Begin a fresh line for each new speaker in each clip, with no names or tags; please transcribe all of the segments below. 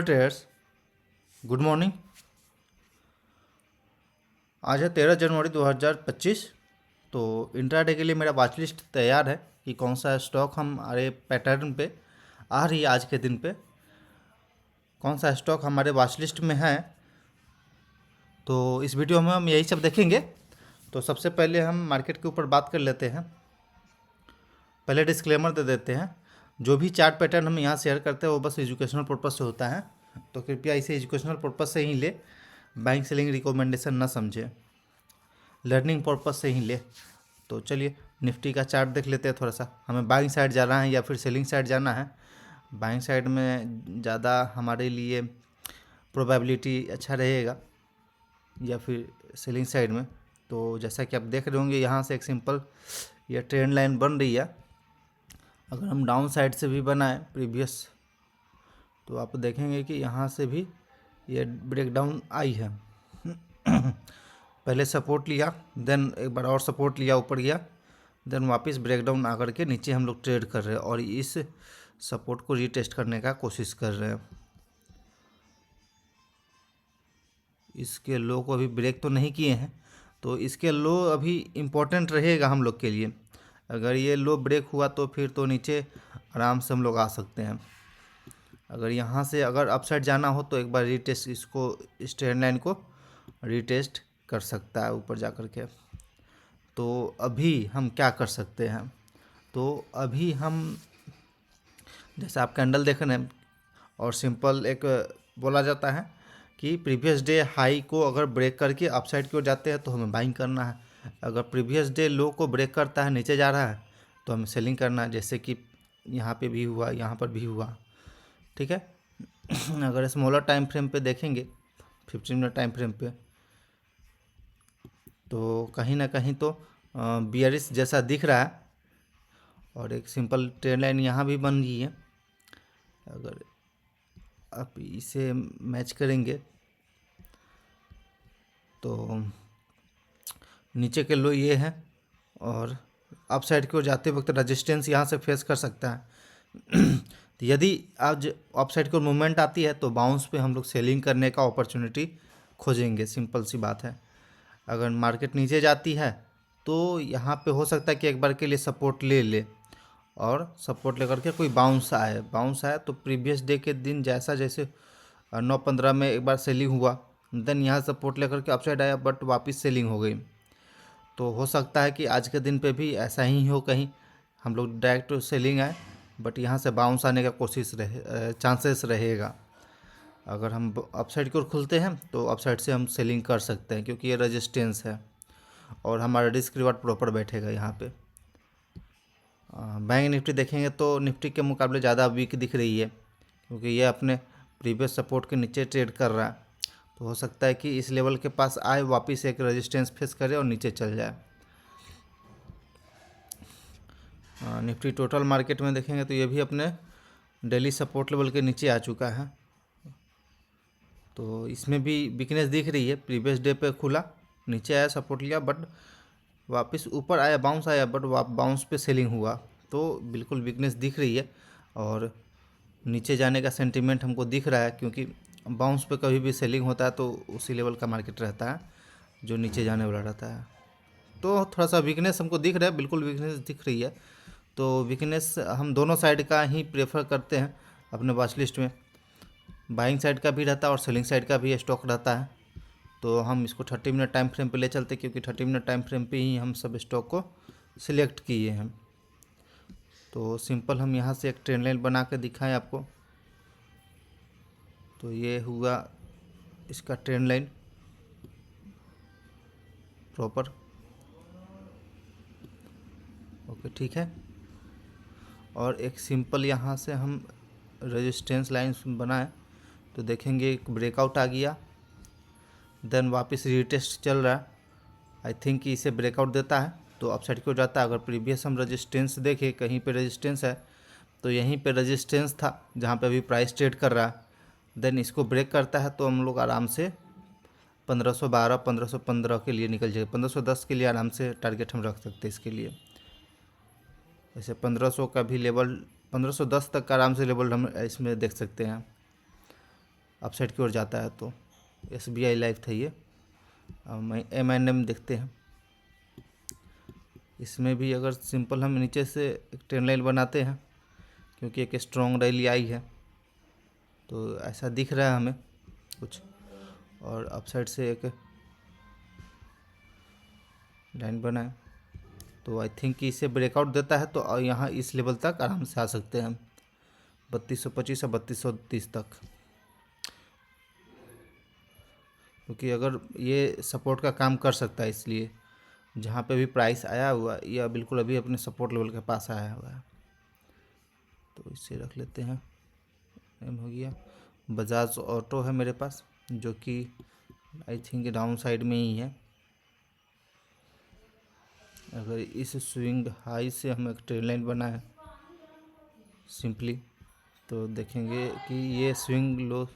Traders, good morning. आज है 13 जनवरी 2025। तो इंट्राडे के लिए मेरा वॉच लिस्ट तैयार है कि कौन सा स्टॉक हमारे पैटर्न पे आ रही है। आज के दिन पे कौन सा स्टॉक हमारे वॉच लिस्ट में है, तो इस वीडियो में हम यही सब देखेंगे। तो सबसे पहले हम मार्केट के ऊपर बात कर लेते हैं। पहले डिस्क्लेमर दे देते हैं, जो भी चार्ट पैटर्न हम यहाँ शेयर करते हैं वो बस एजुकेशनल पर्पज़ से होता है, तो कृपया इसे एजुकेशनल पर्पज़ से ही ले, बाइंग सेलिंग रिकमेंडेशन ना समझे, लर्निंग पर्पज़ से ही ले। तो चलिए निफ्टी का चार्ट देख लेते हैं थोड़ा सा। हमें बाइंग साइड जाना है या फिर सेलिंग साइड जाना है। बाइंग साइड में ज़्यादा हमारे लिए प्रोबेबिलिटी अच्छा रहेगा या फिर सेलिंग साइड में। तो जैसा कि आप देख रहे होंगे, यहाँ से एक सिंपल यह ट्रेंड लाइन बन रही है। अगर हम डाउन साइड से भी बनाएं प्रीवियस, तो आप देखेंगे कि यहाँ से भी ये ब्रेकडाउन आई है। पहले सपोर्ट लिया, देन एक बार और सपोर्ट लिया, ऊपर गया, देन वापस ब्रेकडाउन आकर के नीचे हम लोग ट्रेड कर रहे हैं और इस सपोर्ट को रीटेस्ट करने का कोशिश कर रहे हैं। इसके लो को अभी ब्रेक तो नहीं किए हैं, तो इसके लो अभी इम्पोर्टेंट रहेगा हम लोग के लिए। अगर ये लो ब्रेक हुआ तो फिर तो नीचे आराम से हम लोग आ सकते हैं। अगर यहाँ से अगर अपसाइड जाना हो तो एक बार रीटेस्ट, इसको इस ट्रेंड लाइन को रीटेस्ट कर सकता है ऊपर जा कर के। तो अभी हम क्या कर सकते हैं, तो अभी हम जैसे आप कैंडल देख रहे हैं और सिंपल एक बोला जाता है कि प्रीवियस डे हाई को अगर ब्रेक करके अपसाइड की ओर जाते हैं तो हमें बाइंग करना है। अगर प्रीवियस डे लो को ब्रेक करता है, नीचे जा रहा है, तो हमें सेलिंग करना है, जैसे कि यहाँ पे भी हुआ, यहाँ पर भी हुआ। ठीक है। अगर स्मॉलर टाइम फ्रेम पे देखेंगे, 15 मिनट टाइम फ्रेम पे, तो कहीं ना कहीं तो बियरिश जैसा दिख रहा है और एक सिंपल ट्रेंड लाइन यहाँ भी बन गई है। अगर आप इसे मैच करेंगे तो नीचे के लो ये हैं और अप साइड की ओर जाते वक्त रेजिस्टेंस यहाँ से फेस कर सकता है। तो यदि आज अप साइड की ओर मूवमेंट आती है तो बाउंस पे हम लोग सेलिंग करने का अपॉर्चुनिटी खोजेंगे, सिंपल सी बात है। अगर मार्केट नीचे जाती है तो यहाँ पे हो सकता है कि एक बार के लिए सपोर्ट ले ले और सपोर्ट लेकर के कोई बाउंस आए तो प्रीवियस डे के दिन जैसे 9-15 में एक बार सेलिंग हुआ, देन यहाँ सपोर्ट लेकर के अपसाइड आया बट वापस सेलिंग हो गई। तो हो सकता है कि आज के दिन पे भी ऐसा ही हो, कहीं हम लोग डायरेक्ट सेलिंग आए बट यहाँ से बाउंस आने का चांसेस रहेगा। अगर हम अपसाइड की ओर खुलते हैं तो अपसाइड से हम सेलिंग कर सकते हैं, क्योंकि ये रेजिस्टेंस है और हमारा रिस्क रिवार्ड प्रॉपर बैठेगा यहाँ पे। बैंक निफ्टी देखेंगे तो निफ्टी के मुकाबले ज़्यादा वीक दिख रही है, क्योंकि ये अपने प्रीवियस सपोर्ट के नीचे ट्रेड कर रहा है। तो हो सकता है कि इस लेवल के पास आए, वापस एक रेजिस्टेंस फेस करे और नीचे चल जाए। निफ्टी टोटल मार्केट में देखेंगे तो ये भी अपने डेली सपोर्ट लेवल के नीचे आ चुका है। तो इसमें भी वीकनेस दिख रही है। प्रीवियस डे पे खुला, नीचे आया, सपोर्ट लिया, बट वापस ऊपर आया, बाउंस आया, बट बाउंस पे सेलिंग हुआ। तो बिल्कुल वीकनेस दिख रही है और नीचे जाने का सेंटीमेंट हमको दिख रहा है, क्योंकि बाउंस पे कभी भी सेलिंग होता है तो उसी लेवल का मार्केट रहता है जो नीचे जाने वाला रहता है। तो थोड़ा सा वीकनेस हमको दिख रहा है, बिल्कुल वीकनेस दिख रही है। तो वीकनेस हम दोनों साइड का ही प्रेफर करते हैं अपने वॉच लिस्ट में। बाइंग साइड का भी रहता है और सेलिंग साइड का भी स्टॉक रहता है। तो हम इसको 30 मिनट टाइम फ्रेम पे ले चलते, क्योंकि 30 मिनट टाइम फ्रेम पे ही हम सब स्टॉक को सिलेक्ट किए हैं। तो सिंपल हम यहाँ से एक ट्रेंड लाइन बना के दिखाएं आपको। तो ये हुआ इसका ट्रेंड लाइन प्रॉपर। ओके, ठीक है। और एक सिंपल यहाँ से हम रेजिस्टेंस लाइन बनाए तो देखेंगे एक ब्रेकआउट आ गया, देन वापस रीटेस्ट चल रहा है। आई थिंक कि इसे ब्रेकआउट देता है तो अपसाइड की ओर जाता है। अगर प्रीवियस हम रेजिस्टेंस देखें, कहीं पे रेजिस्टेंस है तो यहीं पे रेजिस्टेंस था जहाँ पे अभी प्राइस ट्रेड कर रहा है। देन इसको ब्रेक करता है तो हम लोग आराम से 1512 1515 के लिए निकल जाएगा। 1510 के लिए आराम से टारगेट हम रख सकते हैं इसके लिए। वैसे 1500 का भी लेवल, 1510 तक का आराम से लेवल हम इसमें देख सकते हैं। अपसाइड की ओर जाता है। तो SBI लाइफ था ये। M&M देखते हैं। इसमें भी अगर सिंपल हम नीचे से एक ट्रेंड लाइन बनाते हैं, क्योंकि एक स्ट्रॉन्ग रैली आई है तो ऐसा दिख रहा है हमें कुछ, और अपसाइड से एक लाइन बनाए तो आई थिंक कि इसे ब्रेकआउट देता है तो यहाँ इस लेवल तक आराम से आ सकते हैं हम, 3225 या 3230 तक। क्योंकि अगर ये सपोर्ट का काम कर सकता है, इसलिए जहाँ पे भी प्राइस आया हुआ या बिल्कुल अभी अपने सपोर्ट लेवल के पास आया हुआ है। तो इसे रख लेते हैं। एम हो गया। बजाज ऑटो है मेरे पास, जो कि आई थिंक डाउन साइड में ही है। अगर इस स्विंग हाई से हम एक ट्रेंड लाइन बना है सिंपली, तो देखेंगे कि ये स्विंग लो,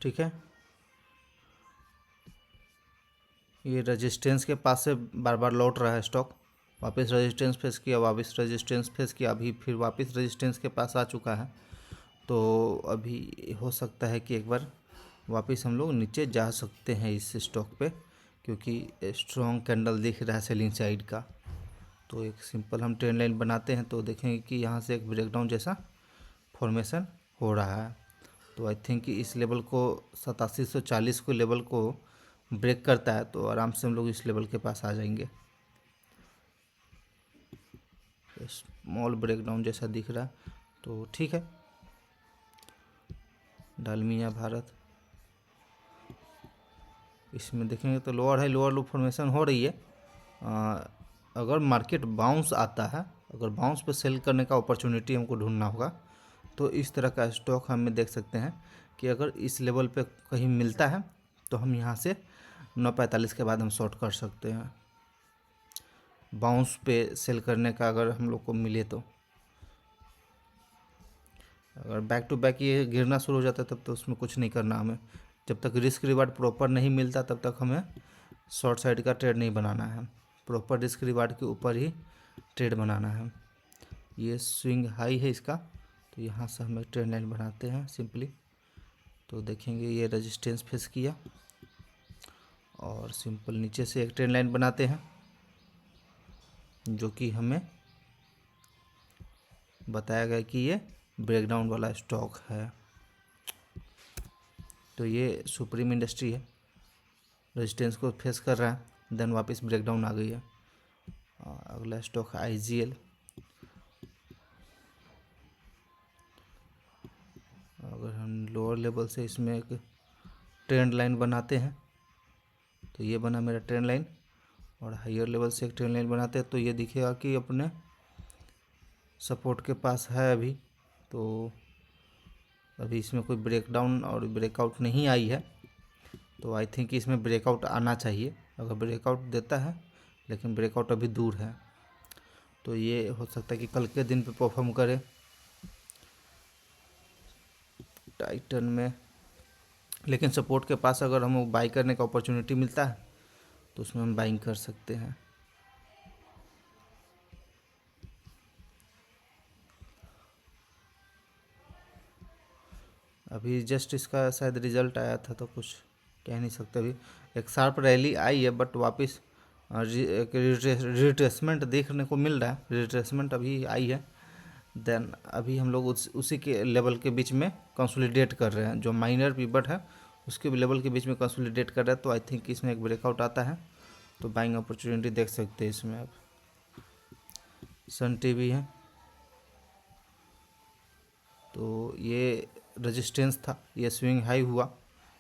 ठीक है, ये रेजिस्टेंस के पास से बार बार लौट रहा है स्टॉक। वापस रेजिस्टेंस फेस किया, वापस रेजिस्टेंस फेस किया, अभी फिर वापस रेजिस्टेंस के पास आ चुका है। तो अभी हो सकता है कि एक बार वापस हम लोग नीचे जा सकते हैं इस स्टॉक पे, क्योंकि स्ट्रॉन्ग कैंडल दिख रहा है सेलिंग साइड का। तो एक सिंपल हम ट्रेंड लाइन बनाते हैं तो देखेंगे कि यहाँ से एक ब्रेकडाउन जैसा फॉर्मेशन हो रहा है। तो आई थिंक कि इस लेवल को 8740 को लेवल को ब्रेक करता है तो आराम से हम लोग इस लेवल के पास आ जाएंगे। स्मॉल ब्रेकडाउन जैसा दिख रहा है तो ठीक है। डालमिया भारत, इसमें देखेंगे तो लोअर है, लोअर लो फॉर्मेशन हो रही है। अगर मार्केट बाउंस आता है, अगर बाउंस पे सेल करने का अपॉर्चुनिटी हमको ढूंढना होगा, तो इस तरह का स्टॉक हमें देख सकते हैं कि अगर इस लेवल पे कहीं मिलता है तो हम यहाँ से 945 के बाद हम शॉर्ट कर सकते हैं, बाउंस पे सेल करने का अगर हम लोग को मिले तो। अगर बैक टू बैक ये गिरना शुरू हो जाता है तब तो उसमें कुछ नहीं करना हमें। जब तक रिस्क रिवार्ड प्रॉपर नहीं मिलता तब तक हमें शॉर्ट साइड का ट्रेड नहीं बनाना है, प्रॉपर रिस्क रिवार्ड के ऊपर ही ट्रेड बनाना है। ये स्विंग हाई है इसका, तो यहाँ से हम एक ट्रेंड लाइन बनाते हैं सिंपली। तो देखेंगे ये रेजिस्टेंस फेस किया और सिंपल नीचे से एक ट्रेंड लाइन बनाते हैं, जो कि हमें बताया गया कि ये ब्रेकडाउन वाला स्टॉक है। तो ये सुप्रीम इंडस्ट्री है, रेजिस्टेंस को फेस कर रहा है, देन वापस ब्रेकडाउन आ गई है। अगला स्टॉक है IGL। अगर हम लोअर लेवल से इसमें एक ट्रेंड लाइन बनाते हैं तो ये बना मेरा ट्रेंड लाइन, और हायर लेवल से एक ट्रेंड लाइन बनाते हैं तो ये दिखेगा कि अपने सपोर्ट के पास है अभी। तो अभी इसमें कोई ब्रेकडाउन और ब्रेकआउट नहीं आई है, तो आई थिंक इसमें ब्रेकआउट आना चाहिए। अगर ब्रेकआउट देता है, लेकिन ब्रेकआउट अभी दूर है, तो ये हो सकता है कि कल के दिन पे परफॉर्म करे। टाइटन में लेकिन सपोर्ट के पास अगर हमें बाई करने का अपॉर्चुनिटी मिलता है तो उसमें हम बाइंग कर सकते हैं। अभी जस्ट इसका शायद रिजल्ट आया था तो कुछ कह नहीं सकते। अभी एक शार्प रैली आई है, बट वापस एक रिट्रेसमेंट देखने को मिल रहा है। रिट्रेसमेंट अभी आई है, देन अभी हम लोग उसी के लेवल के बीच में कंसोलिडेट कर रहे हैं, जो माइनर पिवट है उसके लेवल के बीच में कंसोलिडेट कर रहा है। तो आई थिंक इसमें एक ब्रेकआउट आता है तो बाइंग अपॉर्चुनिटी देख सकते हैं इसमें। अब सन टीवी है, तो ये रेजिस्टेंस था, ये स्विंग हाई हुआ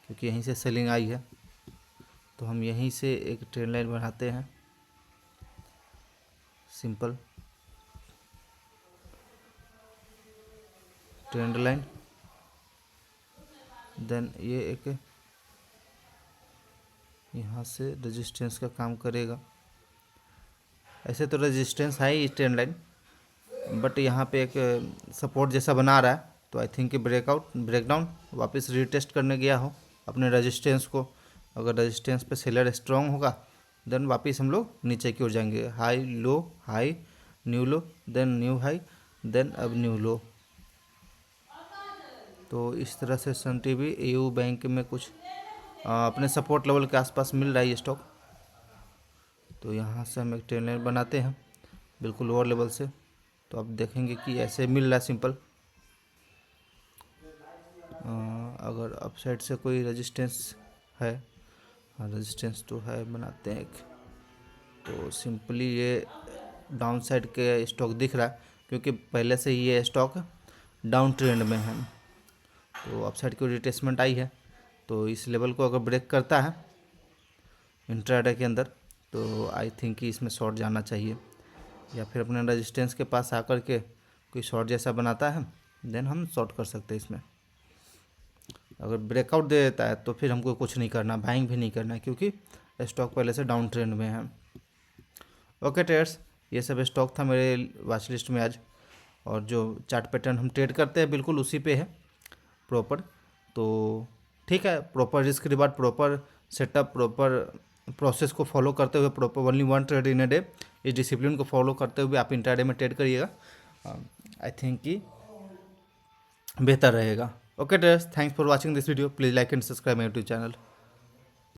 क्योंकि यहीं से सेलिंग आई है, तो हम यहीं से एक ट्रेंड लाइन बनाते हैं सिंपल ट्रेंड लाइन। देन ये एक यहाँ से रेजिस्टेंस का काम करेगा। ऐसे तो रेजिस्टेंस है ही ट्रेंड लाइन, बट यहाँ पे एक सपोर्ट जैसा बना रहा है, तो आई थिंक ब्रेकडाउन वापस रीटेस्ट करने गया हो अपने रेजिस्टेंस को। अगर रेजिस्टेंस पे सेलर स्ट्रांग होगा देन वापस हम लोग नीचे की ओर जाएंगे। हाई लो, हाई न्यू लो, देन न्यू हाई, देन अब न्यू लो। तो इस तरह से सन टीवी एयू बैंक में कुछ अपने सपोर्ट लेवल के आसपास मिल रहा है ये स्टॉक। तो यहाँ से हम एक ट्रेंड लाइन बनाते हैं बिल्कुल लोअर लेवल से, तो आप देखेंगे कि ऐसे मिल रहा है सिंपल। अगर अपसाइड से कोई रेजिस्टेंस है, हाँ रेजिस्टेंस तो है, बनाते हैं एक। तो सिंपली ये डाउन साइड के स्टॉक दिख रहा है क्योंकि पहले से ही ये स्टॉक डाउन ट्रेंड में है। तो अपसाइड की रिट्रेसमेंट आई है, तो इस लेवल को अगर ब्रेक करता है इंट्राडे के अंदर तो आई थिंक कि इसमें शॉर्ट जाना चाहिए, या फिर अपने रेजिस्टेंस के पास आकर के कोई शॉर्ट जैसा बनाता है देन हम शॉर्ट कर सकते हैं इसमें। अगर ब्रेकआउट दे देता है तो फिर हमको कुछ नहीं करना, बाइंग भी नहीं करना है क्योंकि स्टॉक पहले से डाउन ट्रेंड में है। ओके ट्रेडर्स, ये सब स्टॉक था मेरे वॉच लिस्ट में आज, और जो चार्ट पैटर्न हम ट्रेड करते हैं बिल्कुल उसी पे है प्रॉपर। तो ठीक है, proper risk reward, proper setup, proper process को फॉलो करते हुए, proper only one trade in a day, इस डिसिप्लिन को फॉलो करते हुए आप इंट्राडे में ट्रेड करिएगा। आई थिंक कि बेहतर रहेगा। Okay traders, thanks for watching this video, please like and subscribe my YouTube channel.